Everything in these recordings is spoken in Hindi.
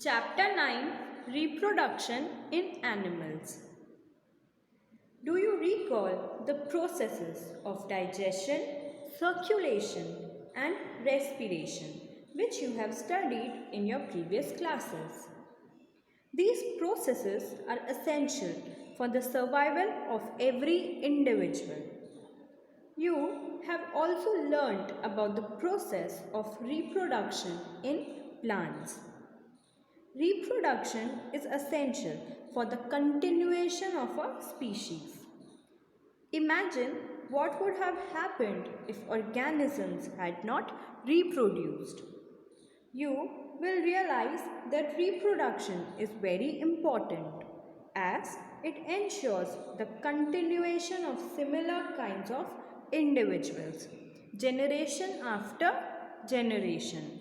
Chapter 9, Reproduction in Animals. Do you recall the processes of digestion, circulation and respiration which you have studied in your previous classes? These processes are essential for the survival of every individual. You have also learnt about the process of reproduction in plants. Reproduction is essential for the continuation of a species. Imagine what would have happened if organisms had not reproduced. You will realize that reproduction is very important as it ensures the continuation of similar kinds of individuals, generation after generation.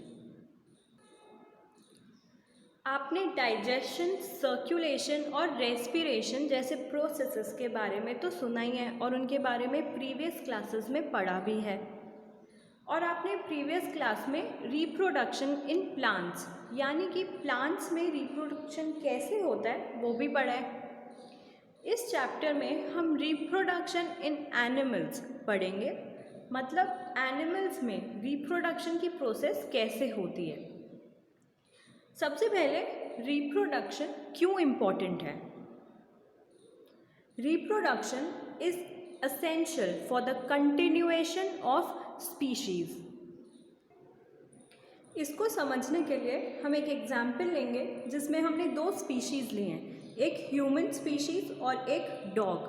आपने डाइजेशन, सर्कुलेशन और रेस्पिरेशन जैसे प्रोसेसेस के बारे में तो सुना ही है और उनके बारे में प्रीवियस क्लासेस में पढ़ा भी है। और आपने प्रीवियस क्लास में रिप्रोडक्शन इन प्लांट्स यानी कि प्लांट्स में रिप्रोडक्शन कैसे होता है वो भी पढ़ा है। इस चैप्टर में हम रिप्रोडक्शन इन एनिमल्स पढ़ेंगे, मतलब एनिमल्स में रिप्रोडक्शन की प्रोसेस कैसे होती है। सबसे पहले रिप्रोडक्शन क्यों इम्पॉर्टेंट है? Reproduction is essential for the continuation of species. इसको समझने के लिए हम एक एग्जाम्पल लेंगे जिसमें हमने दो स्पीशीज़ लिए हैं, एक ह्यूमन स्पीशीज़ और एक डॉग।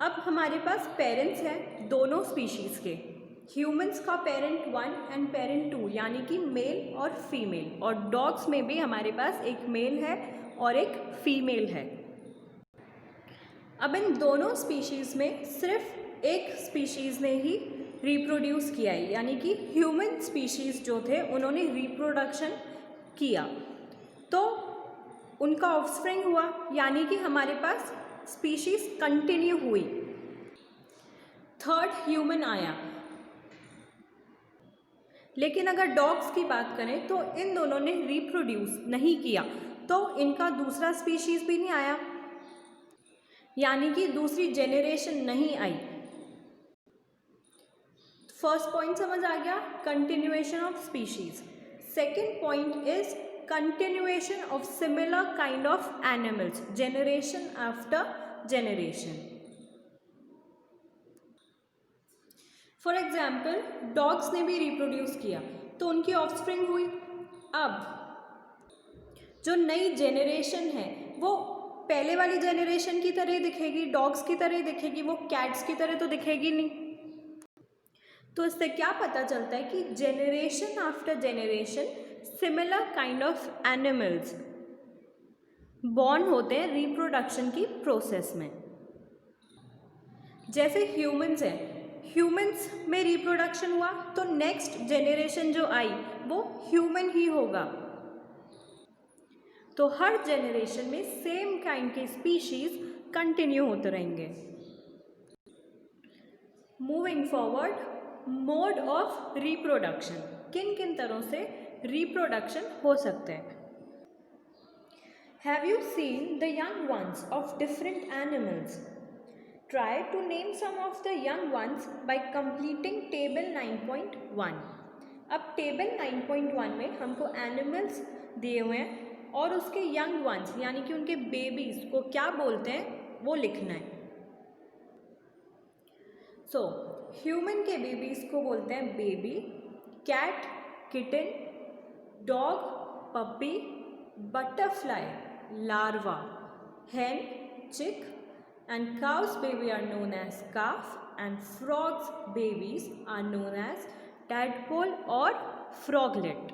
अब हमारे पास पेरेंट्स हैं दोनों स्पीशीज़ के, ह्यूमंस का पेरेंट 1 एंड पेरेंट 2 यानी कि मेल और फीमेल, और डॉग्स में भी हमारे पास एक मेल है और एक फीमेल है। अब इन दोनों स्पीशीज़ में सिर्फ एक स्पीशीज़ ने ही रिप्रोड्यूस किया है, यानी कि ह्यूमन स्पीशीज़ जो थे उन्होंने रिप्रोडक्शन किया तो उनका ऑफस्प्रिंग हुआ, यानी कि हमारे पास स्पीशीज़ कंटिन्यू हुई। थर्ड ह्यूमन आया। लेकिन अगर डॉग्स की बात करें तो इन दोनों ने रिप्रोड्यूस नहीं किया तो इनका दूसरा स्पीशीज़ भी नहीं आया, यानी कि दूसरी जेनरेशन नहीं आई। फर्स्ट पॉइंट समझ आ गया, continuation of species. Second point is continuation of similar kind of animals, generation after generation. For example dogs ने भी रिप्रोड्यूस किया तो उनकी ऑफस्प्रिंग हुई। अब जो नई जेनरेशन है वो पहले वाली जेनरेशन की तरह दिखेगी, डॉग्स की तरह दिखेगी, वो कैट्स की तरह तो दिखेगी नहीं। तो इससे क्या पता चलता है कि generation after generation similar kind of animals born होते हैं रिप्रोडक्शन की प्रोसेस में। जैसे ह्यूमंस हैं, ह्यूमंस में रिप्रोडक्शन हुआ तो नेक्स्ट जेनरेशन जो आई वो ह्यूमन ही होगा। तो हर जेनरेशन में सेम काइंड के स्पीशीज कंटिन्यू होते रहेंगे। Moving forward, mode of reproduction, किन किन तरह से रिप्रोडक्शन हो सकते हैं। Have you seen the young ones of different animals? Try to name some of the young ones by completing table 9.1. अब टेबल 9.1 में हमको एनिमल्स दिए हुए हैं और उसके यंग वंस यानी कि उनके बेबीज को क्या बोलते हैं वो लिखना है। सो ह्यूमन के बेबीज को बोलते हैं baby, cat kitten, dog puppy, butterfly larva, hen chick, and cow's baby are known as calf and frogs babies are known as tadpole or froglet.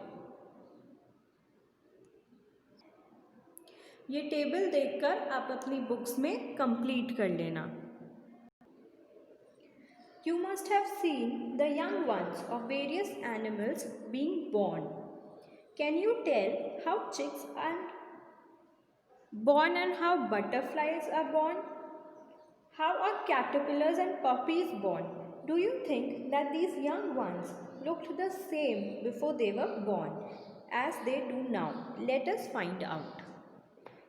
ये टेबल देखकर आप अपनी बुक्स में कंप्लीट कर लेना। You must have seen the young ones of various animals being born. Can you tell how chicks are born and how butterflies are born? How are caterpillars and puppies born? Do you think that these young ones looked the same before they were born? as they do now. Let us find out.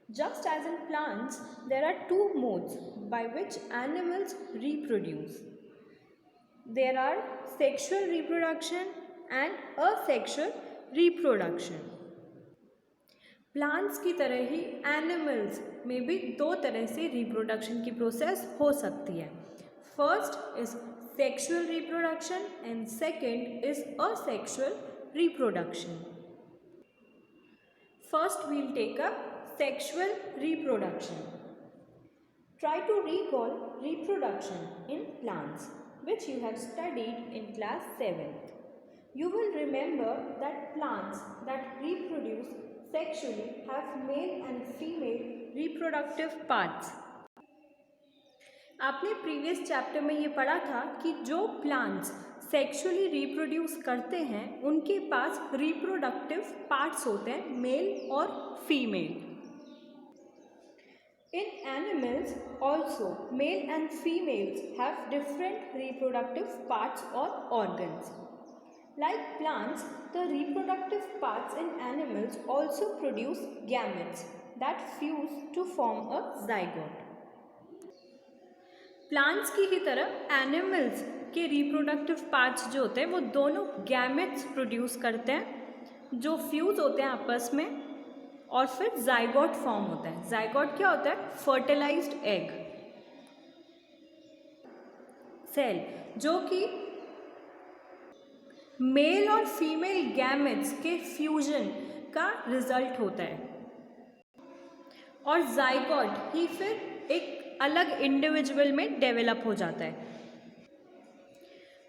Just as in plants, there are two modes by which animals reproduce. There are sexual reproduction and asexual reproduction. Plants की तरह ही एनिमल्स में भी दो तरह से रिप्रोडक्शन की प्रोसेस हो सकती है. First is sexual reproduction and second is asexual reproduction. First we'll take up sexual reproduction. Try to recall reproduction in plants which you have studied in class 7th. You will remember that plants that reproduce sexually have male and female reproductive parts. आपने प्रीवियस चैप्टर में ये पढ़ा था कि जो प्लांट्स सेक्सुअली रिप्रोड्यूस करते हैं उनके पास रिप्रोडक्टिव पार्ट्स होते हैं, मेल और female. In animals also male and females have different reproductive parts और organs. Like plants, the reproductive parts in animals also produce gametes that fuse to form a zygote. Plants की ही तरह एनिमल्स के रिप्रोडक्टिव पार्ट्स जो होते हैं वो दोनों गैमेट्स प्रोड्यूस करते हैं जो फ्यूज होते हैं आपस में और फिर जाइगोट फॉर्म होता है. जाइगोट क्या होता है? फर्टिलाइज्ड एग सेल जो कि मेल और फीमेल गैमेट्स के फ्यूजन का रिजल्ट होता है और जाइगोट ही फिर एक अलग इंडिविजुअल में डेवलप हो जाता है.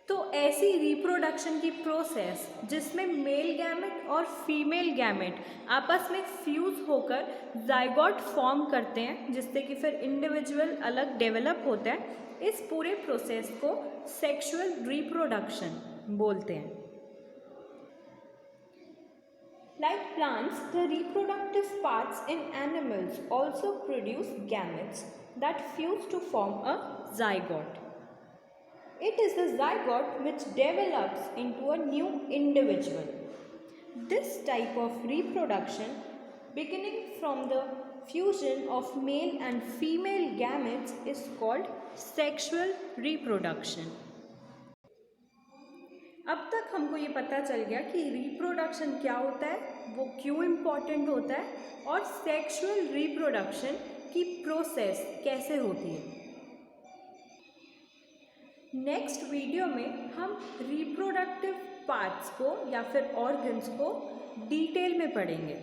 तो ऐसी रिप्रोडक्शन की प्रोसेस जिसमें मेल गैमेट और फीमेल गैमेट आपस में फ्यूज होकर जाइगोट फॉर्म करते हैं जिससे कि फिर इंडिविजुअल अलग डेवलप होता है, इस पूरे प्रोसेस को सेक्सुअल रिप्रोडक्शन बोलते हैं. Like plants, the reproductive parts in animals also produce gametes that fuse to form a zygote. It is the zygote which develops into a new individual. This type of reproduction, beginning from the fusion of male and female gametes, is called sexual reproduction. अब तक हमको ये पता चल गया कि रिप्रोडक्शन क्या होता है, वो क्यों इम्पॉर्टेंट होता है और सेक्सुअल रिप्रोडक्शन की प्रोसेस कैसे होती है. नेक्स्ट वीडियो में हम रिप्रोडक्टिव पार्ट्स को या फिर ऑर्गन्स को डिटेल में पढ़ेंगे.